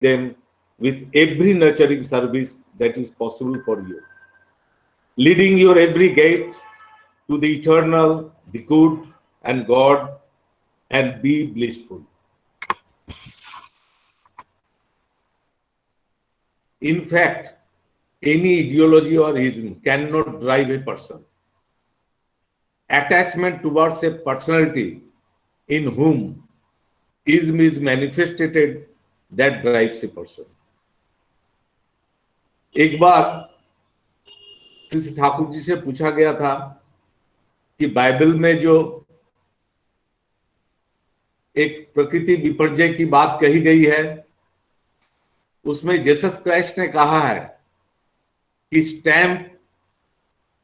them with every nurturing service that is possible for you, leading your every gate to the eternal, the good, and God, and be blissful. In fact, any ideology or ism cannot drive a person. Attachment towards a personality in whom ism is manifested that drives a person. एक बार श्री ठाकुर जी से पूछा गया था कि Bible में जो एक प्रकृति विपर्जय की बात कही गई है, उसमें जीसस क्राइस्ट ने कहा है कि स्टैम्प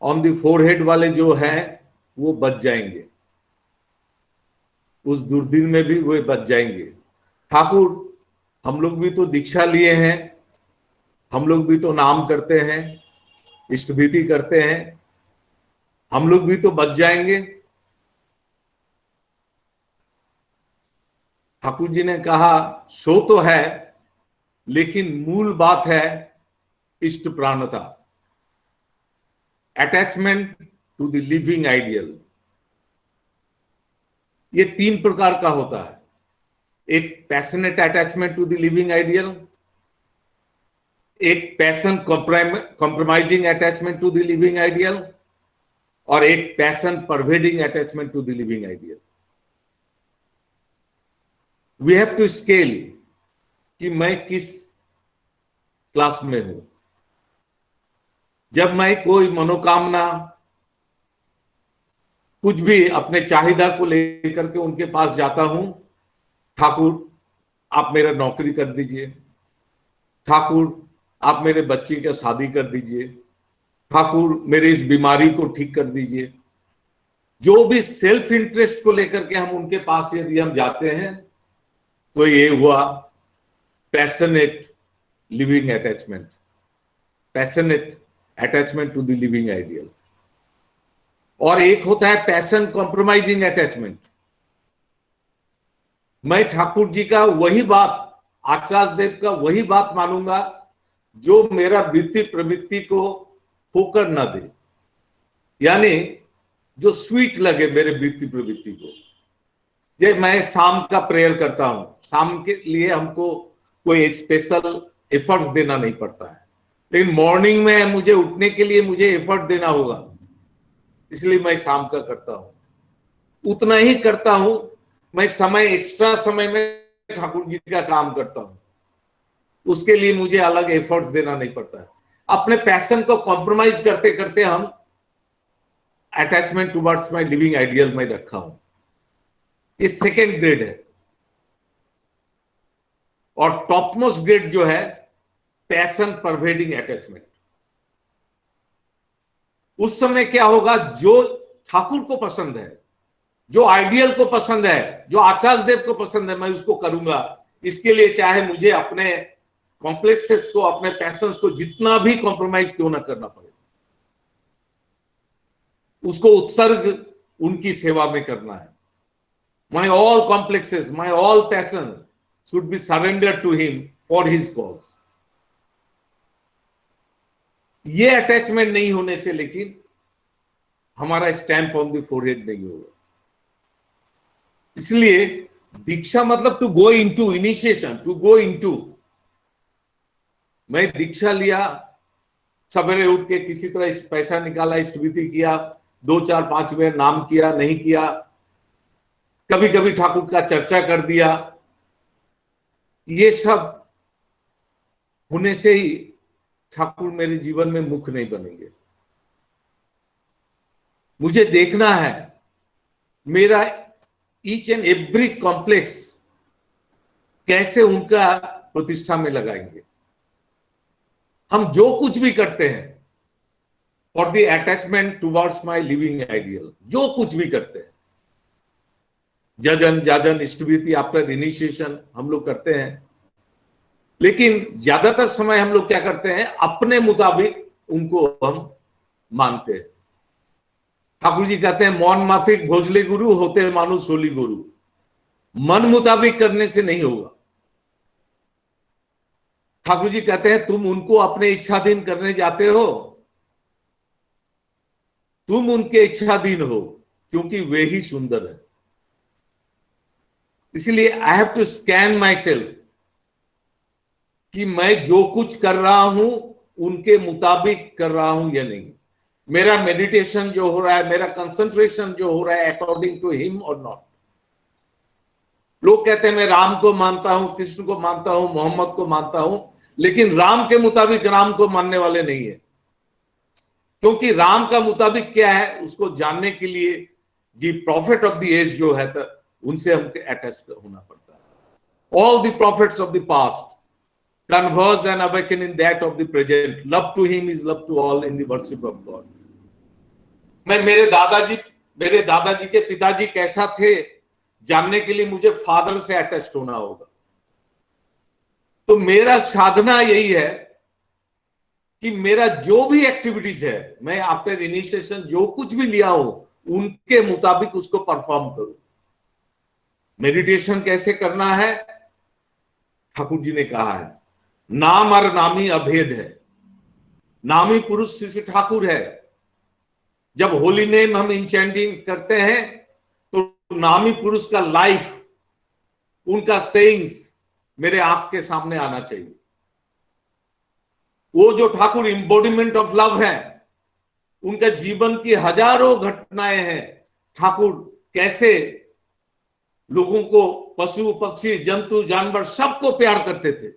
ऑन द फोरहेड वाले जो हैं वो बच जाएंगे, उस दुर्दिन में भी वो बच जाएंगे। ठाकुर, हम लोग भी तो दीक्षा लिए हैं, हम लोग भी तो नाम करते हैं, इष्टभीति करते हैं, हम लोग भी तो बच जाएंगे। ठाकुर जी ने कहा शो तो है, लेकिन मूल बात है इष्ट प्राणता, attachment to the living ideal. ये 3 प्रकार का होता है। एक passionate attachment to the living ideal, एक passion compromising attachment to the living ideal, और एक passion pervading attachment to the living ideal. We have to scale कि मैं किस क्लास में हूं। जब मैं कोई मनोकामना, कुछ भी अपने चाहिदा को लेकर के उनके पास जाता हूं, ठाकुर आप मेरा नौकरी कर दीजिए, ठाकुर आप मेरे बच्चे की शादी कर दीजिए, ठाकुर मेरे इस बीमारी को ठीक कर दीजिए। जो भी सेल्फ इंटरेस्ट को लेकर के हम उनके पास यदि हम जाते हैं तो ये हुआ passionate living attachment, passionate attachment to the living ideal. और एक होता है पैशन कॉम्प्रोमाइजिंग अटैचमेंट। मैं ठाकुर जी का वही बात, आचार्य देव का वही बात मानूंगा जो मेरा वृत्ति प्रवृत्ति को होकर ना दे, यानी जो स्वीट लगे मेरे वृत्ति प्रवृत्ति को। जब मैं शाम का प्रेयर करता हूं, शाम के लिए हमको कोई स्पेशल एफर्ट्स देना नहीं पड़ता है, लेकिन मॉर्निंग में मुझे उठने के लिए मुझे एफर्ट देना होगा, इसलिए मैं शाम का करता हूं। उतना ही करता हूं, मैं समय एक्स्ट्रा समय में ठाकुर जी का काम करता हूं, उसके लिए मुझे अलग एफर्ट देना नहीं पड़ता है। अपने पैशन को कॉम्प्रोमाइज करते करते हम attachment towards my living ideal में रखा हूं। ये सेकेंड ग्रेड है। और टॉपमोस्ट ग्रेड जो है पैशन परवेडिंग अटैचमेंट। उस समय क्या होगा, जो ठाकुर को पसंद है, जो आइडियल को पसंद है, जो आचार्य देव को पसंद है, मैं उसको करूंगा। इसके लिए चाहे मुझे अपने कॉम्प्लेक्सेस को, अपने पैशंस को जितना भी कॉम्प्रोमाइज क्यों ना करना पड़े, उसको उत्सर्ग उनकी सेवा में करना है। My all complexes, my all passion should be surrender to him for his cause. ये अटैचमेंट नहीं होने से लेकिन हमारा स्टैंप ऑन द फोरहेड नहीं होगा। इसलिए दीक्षा मतलब to go into initiation, to go into. मैं दीक्षा लिया, सवेरे उठ के किसी तरह पैसा निकाला, इष्टभीति किया, 2 4 5 बार नाम किया, नहीं किया, कभी कभी ठाकुर का चर्चा कर दिया। ये सब होने से ही ठाकुर मेरे जीवन में मुख्य नहीं बनेंगे। मुझे देखना है मेरा ईच एंड एवरी कॉम्प्लेक्स कैसे उनका प्रतिष्ठा में लगाएंगे। हम जो कुछ भी करते हैं for the attachment towards my living ideal, जो कुछ भी करते हैं, जजन जाजन इष्टभीति आफ्टर इनिशिएशन हम लोग करते हैं, लेकिन ज्यादातर समय हम लोग क्या करते हैं, अपने मुताबिक उनको हम मानते हैं। ठाकुर जी कहते हैं मौन माफिक भोजले गुरु होते मानो सोली गुरु। मन मुताबिक करने से नहीं होगा। ठाकुर जी कहते हैं तुम उनको अपने इच्छाधीन करने जाते हो, तुम उनके इच्छाधीन हो क्योंकि वे ही सुंदर है। इसलिए I have to scan myself कि मैं जो कुछ कर रहा हूं उनके मुताबिक कर रहा हूं या नहीं। मेरा मेडिटेशन जो हो रहा है, मेरा कंसंट्रेशन जो हो रहा है अकॉर्डिंग टू हिम और नॉट। लोग कहते हैं मैं राम को मानता हूं, कृष्ण को मानता हूं, मोहम्मद को मानता हूं, लेकिन राम के मुताबिक राम को मानने वाले नहीं है। क्योंकि राम का मुताबिक क्या है उसको जानने के लिए जी प्रॉफिट ऑफ द एज जो है तो उनसे हमको अटैच होना पड़ता है। All the profits of the past converse and awaken in that of the present. Love to him is love to all in the worship of God. मैं मेरे दादाजी के पिताजी कैसा थे जानने के लिए मुझे फादर से अटैच होना होगा। तो मेरा साधना यही है कि मेरा जो भी एक्टिविटीज है, मैं आफ्टर इनिशिएशन जो कुछ भी लिया हूं उनके मुताबिक उसको परफॉर्म करूं। मेडिटेशन कैसे करना है ठाकुर जी ने कहा है, नाम और नामी अभेद है। नामी पुरुष श्री ठाकुर है। जब होली नेम हम इंचेंटिंग करते हैं तो नामी पुरुष का लाइफ, उनका सेइंग्स मेरे आंख के सामने आना चाहिए। वो जो ठाकुर एम्बॉडीमेंट ऑफ लव है, उनका जीवन की हजारों घटनाएं हैं। ठाकुर कैसे लोगों को, पशु पक्षी जंतु जानवर सबको प्यार करते थे।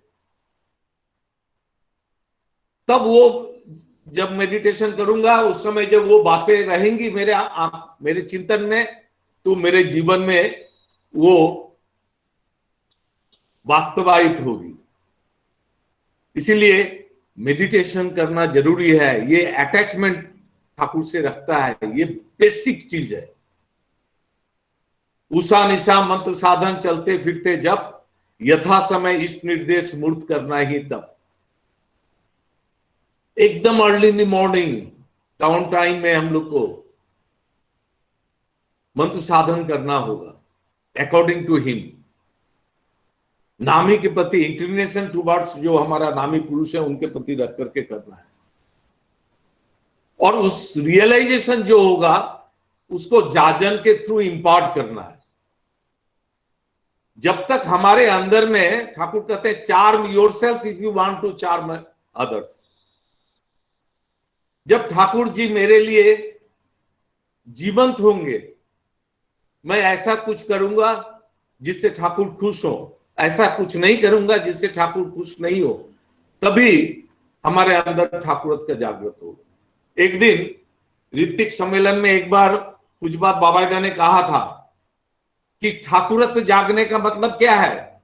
तब वो जब मेडिटेशन करूंगा उस समय जब वो बातें रहेंगी मेरे चिंतन में, तो मेरे जीवन में वो वास्तवायित होगी। इसीलिए मेडिटेशन करना जरूरी है। ये अटैचमेंट ठाकुर से रखता है, ये बेसिक चीज है। उषा निशा मंत्र साधन चलते फिरते जब, यथा समय इष्ट निर्देश मूर्त करना ही तब। एकदम early in the morning town time में हम लोग को मंत्र साधन करना होगा अकॉर्डिंग टू हिम। नामी के प्रति इंक्लिनेशन टुवर्ड्स जो हमारा नामी पुरुष है उनके प्रति रख करके करना है। और उस रियलाइजेशन जो होगा उसको जाजन के थ्रू इंपार्ट करना है। जब तक हमारे अंदर में, ठाकुर कहते हैं charm yourself if you want to charm others. जब ठाकुर जी मेरे लिए जीवंत होंगे, मैं ऐसा कुछ करूंगा जिससे ठाकुर खुश हो, ऐसा कुछ नहीं करूंगा जिससे ठाकुर खुश नहीं हो, तभी हमारे अंदर ठाकुरत का जागृत होगा। एक दिन ऋत्विक सम्मेलन में एक बार कुछ बात बाबादा ने कहा था कि ठाकुरत जागने का मतलब क्या है।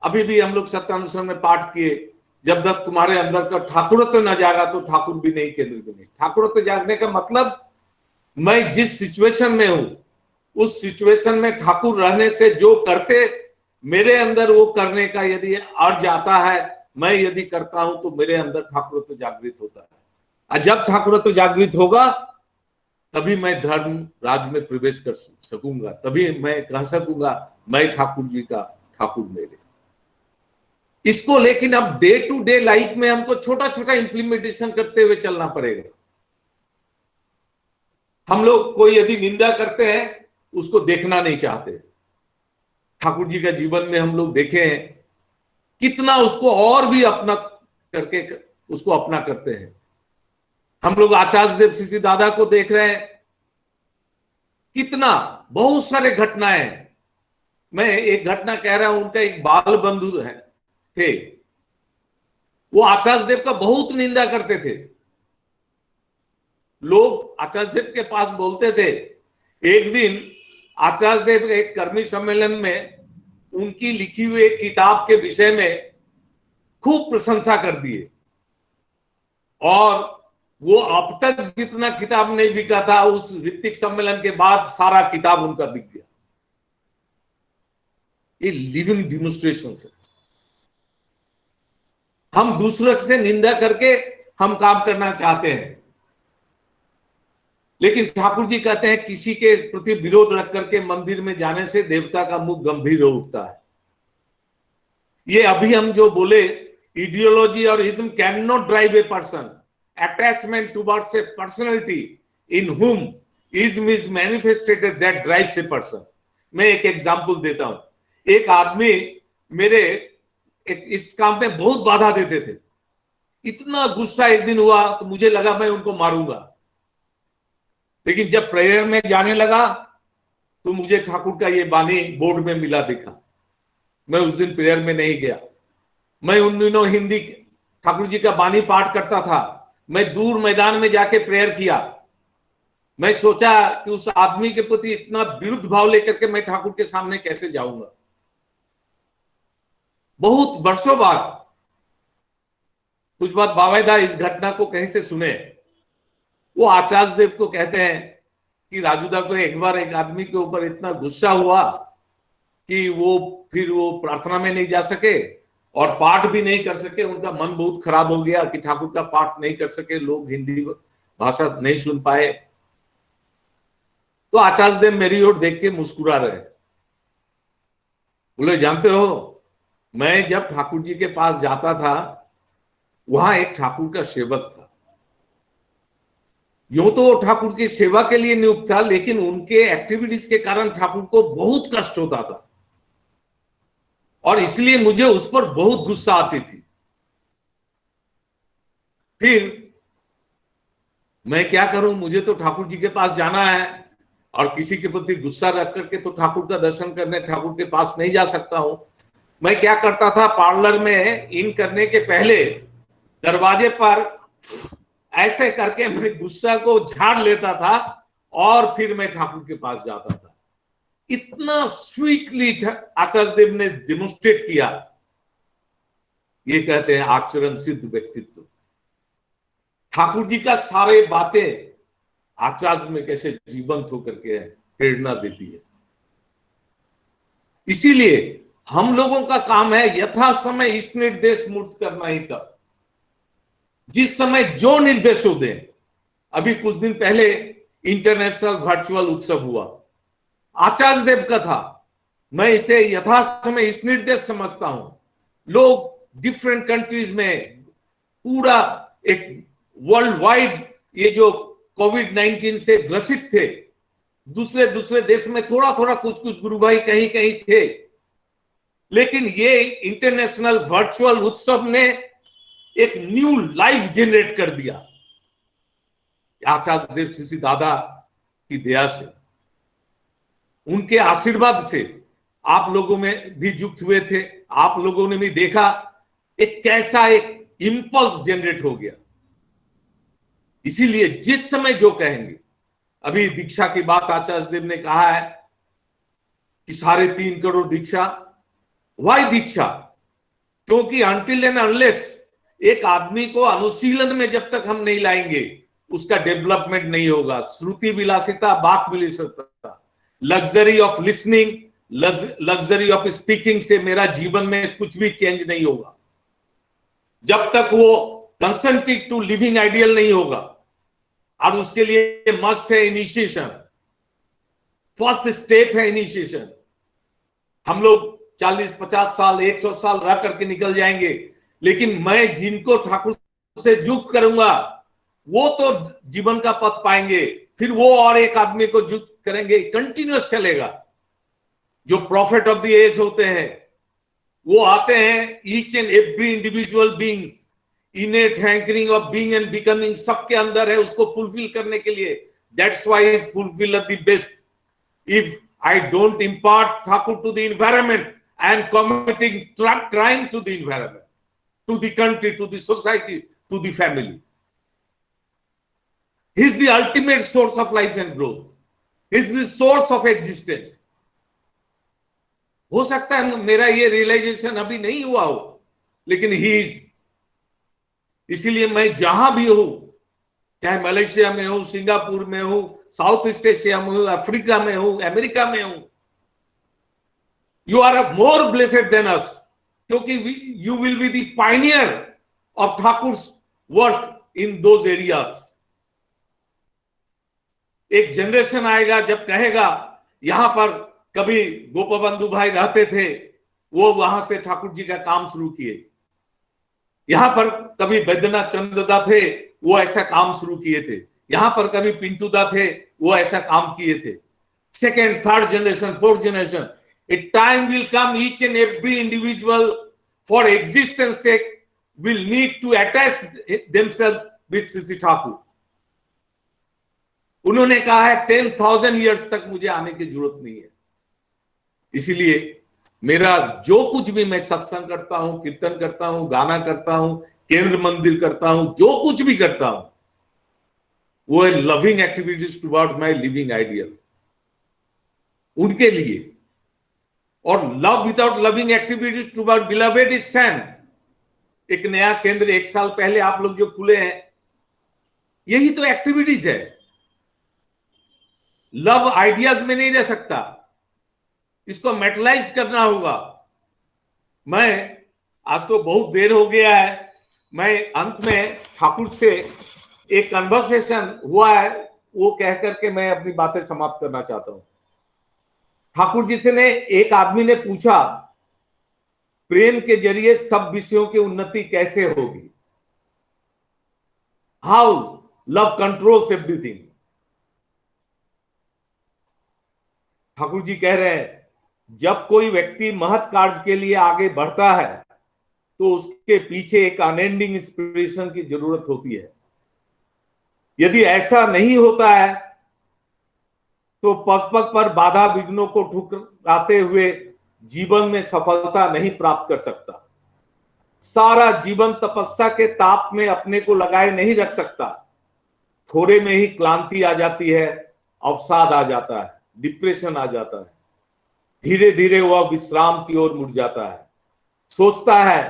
अभी भी हम लोग सत्यानुसरण में पाठ किए, जब तक तुम्हारे अंदर का ठाकुरत्व न जागा तो ठाकुर भी नहीं, केंद्र भी नहीं। ठाकुरत्व जागने का मतलब मैं जिस सिचुएशन में हूं उस सिचुएशन में ठाकुर रहने से जो करते मेरे अंदर वो करने का यदि अर्ज आता है, मैं यदि करता हूं तो मेरे अंदर ठाकुरत्व जागृत होता है। और जब ठाकुरत्व जागृत होगा तभी मैं धर्म राज में प्रवेश कर सकूंगा, तभी मैं कह सकूंगा मैं ठाकुर जी का, ठाकुर मेरे। इसको लेकिन अब डे टू डे लाइफ में हमको छोटा छोटा इंप्लीमेंटेशन करते हुए चलना पड़ेगा। हम लोग कोई यदि निंदा करते हैं उसको देखना नहीं चाहते। ठाकुर जी का जीवन में हम लोग देखे हैं कितना उसको और भी अपना करके उसको अपना करते हैं। हम लोग आचार्य देव श्री दादा को देख रहे हैं, कितना बहुत सारे घटनाएं। मैं एक घटना कह रहा हूं, उनका एक बाल बंधु है थे, वो आचार्य देव का बहुत निंदा करते थे। लोग आचार्य देव के पास बोलते थे। एक दिन आचार्य देव एक कर्मी सम्मेलन में उनकी लिखी हुई एक किताब के विषय में खूब प्रशंसा कर दिए, और वो अब तक जितना किताब नहीं बिका था उस ऋत्विक सम्मेलन के बाद सारा किताब उनका बिक गया। ये लिविंग डिमोन्स्ट्रेशन है। हम दूसरों से निंदा करके हम काम करना चाहते हैं, लेकिन ठाकुर जी कहते हैं किसी के प्रति विरोध रख करके मंदिर में जाने से देवता का मुख गंभीर हो उठता है। ये अभी हम जो बोले, ideology or ism cannot drive a person. Attachment towards a personality in whom ism is manifested that drives a person. मैं एक एग्जाम्पल देता हूं. एक आदमी मेरे इस काम में बहुत बाधा देते थे. इतना गुस्सा एक दिन हुआ तो मुझे लगा मैं उनको मारूंगा. लेकिन जब प्रेयर में जाने लगा तो मुझे ठाकुर का ये बानी बोर्ड में मिला दिखा. मैं उस दिन प्रेयर में नहीं गया. मैं उन दिनों हिंदी ठाकुर जी का बानी पाठ करता था. मैं दूर मैदान में जाके प्रेयर किया. मैं सोचा कि उस आदमी के प्रति इतना विरुद्ध भाव लेकर के मैं ठाकुर के सामने कैसे जाऊंगा. बहुत वर्षों बाद कुछ बात बावेदा इस घटना को कहीं से सुने. वो आचार्य देव को कहते हैं कि राजूदा को एक बार एक आदमी के ऊपर इतना गुस्सा हुआ कि फिर वो प्रार्थना में नहीं जा सके और पाठ भी नहीं कर सके. उनका मन बहुत खराब हो गया कि ठाकुर का पाठ नहीं कर सके, लोग हिंदी भाषा नहीं सुन पाए. तो आचार्य देव मेरी ओर देख के मुस्कुरा रहे. बोले, जानते हो, मैं जब ठाकुर जी के पास जाता था वहां एक ठाकुर का सेवक था. यूं तो वो ठाकुर की सेवा के लिए नियुक्त था, लेकिन उनके एक्टिविटीज के कारण ठाकुर को बहुत कष्ट होता था और इसलिए मुझे उस पर बहुत गुस्सा आती थी. फिर मैं क्या करूं, मुझे तो ठाकुर जी के पास जाना है और किसी के प्रति गुस्सा रख करके तो ठाकुर का दर्शन करने ठाकुर के पास नहीं जा सकता हूं. मैं क्या करता था, पार्लर में इन करने के पहले दरवाजे पर ऐसे करके मैं गुस्सा को झाड़ लेता था और फिर मैं ठाकुर के पास जाता था. इतना स्वीटली आचार्य देव ने डेमोन्स्ट्रेट किया. ये कहते हैं आचरण सिद्ध व्यक्तित्व. ठाकुर जी का सारे बातें आचार्य में कैसे जीवंत होकर के प्रेरणा देती है. इसीलिए हम लोगों का काम है यथा समय इष्ट निर्देश मूर्त करना ही तब, जिस समय जो निर्देश हो दें. अभी कुछ दिन पहले इंटरनेशनल वर्चुअल उत्सव हुआ, आचार्य देव का था. मैं इसे यथा समय इष्ट निर्देश समझता हूं. लोग डिफरेंट कंट्रीज में पूरा एक वर्ल्ड वाइड ये जो कोविड-19 से ग्रसित थे, दूसरे दूसरे देश में थोड़ा थोड़ा कुछ कुछ गुरु भाई कहीं कहीं थे, लेकिन ये इंटरनेशनल वर्चुअल उत्सव ने एक न्यू लाइफ जनरेट कर दिया. आचार्य देव श्री दादा की दया से, उनके आशीर्वाद से आप लोगों में भी युक्त हुए थे. आप लोगों ने भी देखा एक कैसा एक इंपल्स जनरेट हो गया. इसीलिए जिस समय जो कहेंगे, अभी दीक्षा की बात आचार्य देव ने कहा है कि 3.5 करोड़ दीक्षा. वाई दीक्षा? क्योंकि अनटिल एंड अनलेस एक आदमी को अनुशीलन में जब तक हम नहीं लाएंगे उसका डेवलपमेंट नहीं होगा. श्रुति विलासिता, बाक विलासिता, luxury of listening, luxury of speaking से मेरा जीवन में कुछ भी चेंज नहीं होगा जब तक वो कंसेंट्रेट टू लिविंग आइडियल नहीं होगा. और उसके लिए मस्ट है इनिशिएशन. फर्स्ट स्टेप है इनिशिएशन. हम लोग 40-50 साल 100 साल रह करके निकल जाएंगे, लेकिन मैं जिनको ठाकुर से युक्त करूंगा वो तो जीवन का पथ पाएंगे. फिर वो और एक आदमी को युक्त करेंगे, कंटिन्यूअस चलेगा. जो प्रॉफिट ऑफ द एज होते हैं वो आते हैं, each and every individual beings innate hankering of being and becoming सबके अंदर है, उसको फुलफिल करने के लिए. That's why is fulfil the best. If I don't impart Thakur to the environment, I am committing crime to the environment, to the country, to the society, to the family. He is the ultimate source of life and growth. He is the source of existence. हो सकता है मेरा ये realisation अभी नहीं हुआ हो, लेकिन ही इज. इसीलिए मैं जहां भी हूं, चाहे मलेशिया में हूं, सिंगापुर में हूं, साउथ ईस्ट एशिया में हूं, अफ्रीका में हूं, अमेरिका में हूं, you are more blessed than us, क्योंकि you will be the pioneer of Thakur's work in those areas. एक जनरेशन आएगा जब कहेगा यहां पर कभी गोपबंधु भाई रहते थे, वो वहां से ठाकुर जी का काम शुरू किए। यहां पर कभी वैद्यनाथ चंद्र दा थे, वो ऐसा काम शुरू किए थे। यहां पर कभी पिंटू दा थे, वो ऐसा काम किए थे। Second, third generation, fourth generation, a time will come, each and every individual for existence sake will need to attach themselves with Shri Thakur. उन्होंने कहा है 10,000 ईयर्स तक मुझे आने की जरूरत नहीं है। इसीलिए मेरा जो कुछ भी, मैं सत्संग करता हूं, कीर्तन करता हूं, गाना करता हूं, केंद्र मंदिर करता हूं, जो कुछ भी करता हूं, वो है loving activities towards my living ideal, उनके लिए। और love without loving activities toward beloved is sand. एक नया केंद्र 1 साल पहले आप लोग जो खुले हैं, यही तो एक्टिविटीज है। लव आइडियाज में नहीं रह सकता, इसको मेटलाइज करना होगा। मैं आज तो बहुत देर हो गया है, मैं अंत में ठाकुर से एक कन्वर्सेशन हुआ है, वो कह करके मैं अपनी बातें समाप्त करना चाहता हूं। ठाकुर जी से ने एक आदमी ने पूछा, प्रेम के जरिए सब विषयों की उन्नति कैसे होगी? How love controls everything. Thakur ji कह रहे हैं, जब कोई व्यक्ति महत् कार्य के लिए आगे बढ़ता है तो उसके पीछे एक अनएंडिंग इंस्पिरेशन की जरूरत होती है। यदि ऐसा नहीं होता है तो पग पग पर बाधा विघ्नों को ठुकराते हुए जीवन में सफलता नहीं प्राप्त कर सकता। सारा जीवन तपस्या के ताप में अपने को लगाए नहीं रख सकता। थोड़े में ही क्लांति आ जाती है, अवसाद आ जाता है, डिप्रेशन आ जाता है। धीरे धीरे वह विश्राम की ओर मुड़ जाता है, सोचता है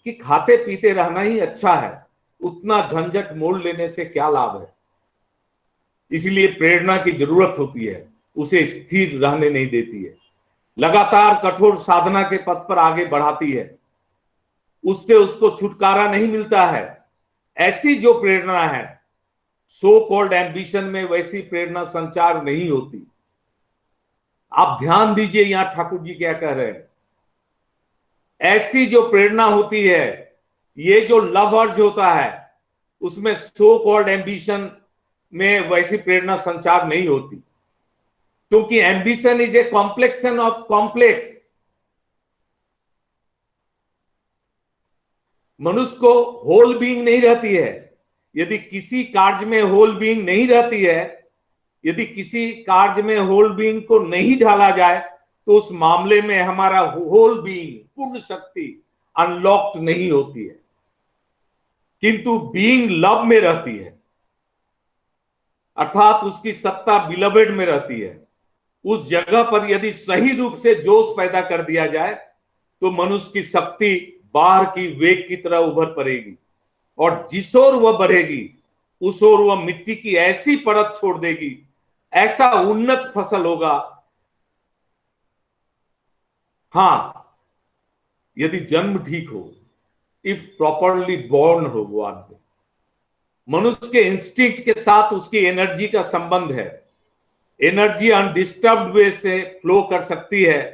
कि खाते पीते रहना ही अच्छा है, उतना झंझट मोल लेने से क्या लाभ है। इसलिए प्रेरणा की जरूरत होती है, उसे स्थिर रहने नहीं देती है, लगातार कठोर साधना के पथ पर आगे बढ़ाती है। उससे उसको छुटकारा नहीं मिलता है। ऐसी जो प्रेरणा है, सो कॉल्ड एम्बिशन में वैसी प्रेरणा संचार नहीं होती। आप ध्यान दीजिए यहां ठाकुर जी क्या कह रहे हैं। ऐसी जो प्रेरणा होती है, ये जो लव अर्ज होता है, उसमें सो कॉल्ड एम्बिशन में वैसी प्रेरणा संचार नहीं होती, क्योंकि ambition is a complexion of complex. मनुष्य को होल बीइंग नहीं रहती है। यदि किसी कार्य में होल बीइंग नहीं रहती है, यदि किसी कार्य में होल बीइंग को नहीं ढाला जाए, तो उस मामले में हमारा होल बीइंग, पूर्ण शक्ति अनलॉक्ड नहीं होती है। किंतु बीइंग लव में रहती है, अर्थात उसकी सत्ता बिलवेड में रहती है। उस जगह पर यदि सही रूप से जोश पैदा कर दिया जाए तो मनुष्य की शक्ति बाहर की वेग की तरह उभर पड़ेगी, और जिस ओर वह बढ़ेगी उस ओर वह मिट्टी की ऐसी परत छोड़ देगी, ऐसा उन्नत फसल होगा। हां, यदि जन्म ठीक हो, इफ प्रॉपरली बॉर्न हो वो आदमी। मनुष्य के इंस्टिंक्ट के साथ उसकी एनर्जी का संबंध है। एनर्जी अनडिस्टर्ब्ड वे से फ्लो कर सकती है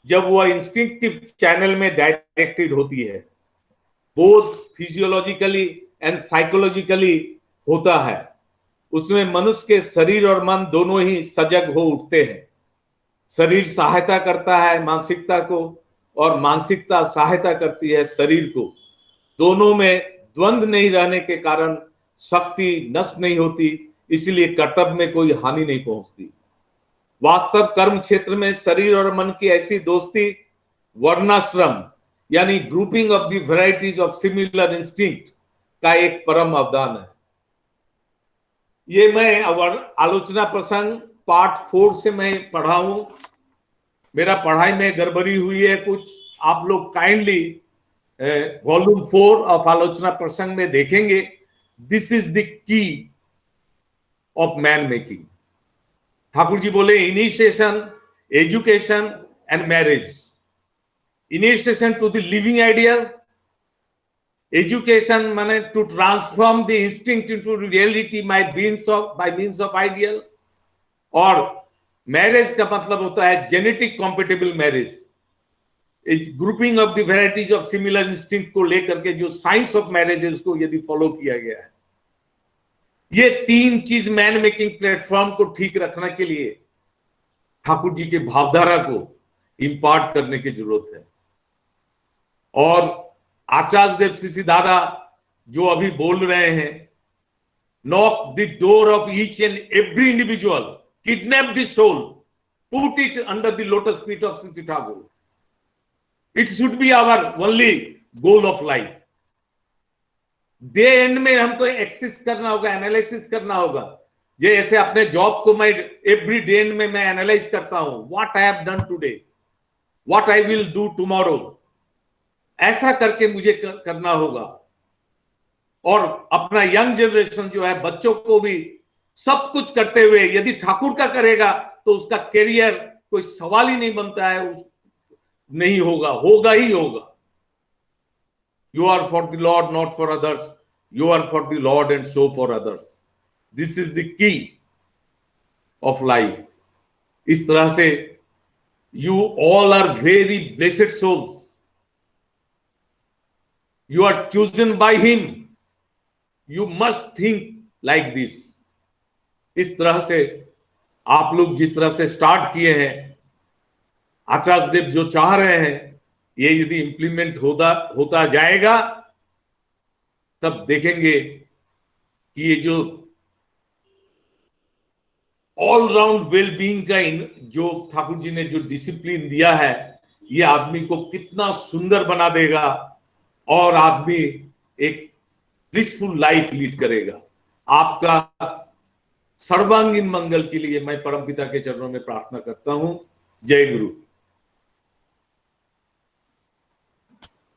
जब वह इंस्टिंक्टिव चैनल में डायरेक्टेड होती है। बोथ फिजियोलॉजिकली एंड साइकोलॉजिकली होता है। उसमें मनुष्य के शरीर और मन दोनों ही सजग हो उठते हैं। शरीर सहायता करता है मानसिकता को, और मानसिकता सहायता करती है शरीर को। दोनों में द्वंद्व नहीं रहने के कारण शक्ति नष्ट नहीं होती, इसलिए कर्तव्य में कोई हानि नहीं पहुंचती। वास्तव कर्म क्षेत्र में शरीर और मन की ऐसी दोस्ती वर्णाश्रम यानी grouping of the varieties of similar instinct का एक परम अवदान है। ये मैं आलोचना प्रसंग पार्ट 4 से मैं पढ़ा हूं। मेरा पढ़ाई में गड़बड़ी हुई है कुछ, आप लोग काइंडली वॉल्यूम 4 ऑफ आलोचना प्रसंग में देखेंगे। This is the key of man making. Thakur ji बोले initiation, education and marriage. Initiation to the living ideal, education माने to transform the instinct into reality by means of ideal, और मैरिज का मतलब होता है genetic compatible marriage. Grouping of the varieties of similar instinct को लेकर के जो साइंस ऑफ मैरिज है उसको यदि फॉलो किया गया है, ये तीन चीज मैन मेकिंग प्लेटफॉर्म को ठीक रखने के लिए ठाकुर जी के भावधारा को इंपार्ट करने की जरूरत है। और आचार्य देव श्री दादा जो अभी बोल रहे हैं, knock the door of each and every individual, kidnap the soul, put it under the lotus feet of Shri Thakur, it should be our only goal of life. Day end में हमको एक्सेस करना होगा, एनालिसिस करना होगा। जैसे अपने जॉब को मैं एवरी डे एंड में मैं एनालाइज करता हूं, what I have done today, what I will do tomorrow, ऐसा करके मुझे करना होगा। और अपना यंग जनरेशन जो है, बच्चों को भी सब कुछ करते हुए यदि ठाकुर का करेगा तो उसका करियर कोई सवाल ही नहीं बनता है, नहीं होगा, होगा ही होगा। You are for the Lord, not for others. You are for the Lord and so for others. This is the key of life. इस तरह से you all are very blessed souls. You are chosen by Him. You must think like this. इस तरह से आप लोग जिस तरह से स्टार्ट किए हैं, आचार्य देव जो चाह रहे हैं, ये यदि इंप्लीमेंट होता जाएगा तब देखेंगे कि ये जो ऑल राउंड वेलबींग का जो ठाकुर जी ने जो डिसिप्लिन दिया है, ये आदमी को कितना सुंदर बना देगा और आदमी एक ब्लिसफुल लाइफ लीड करेगा। आपका सर्वांगीण मंगल के लिए मैं परमपिता के चरणों में प्रार्थना करता हूं। जय गुरु।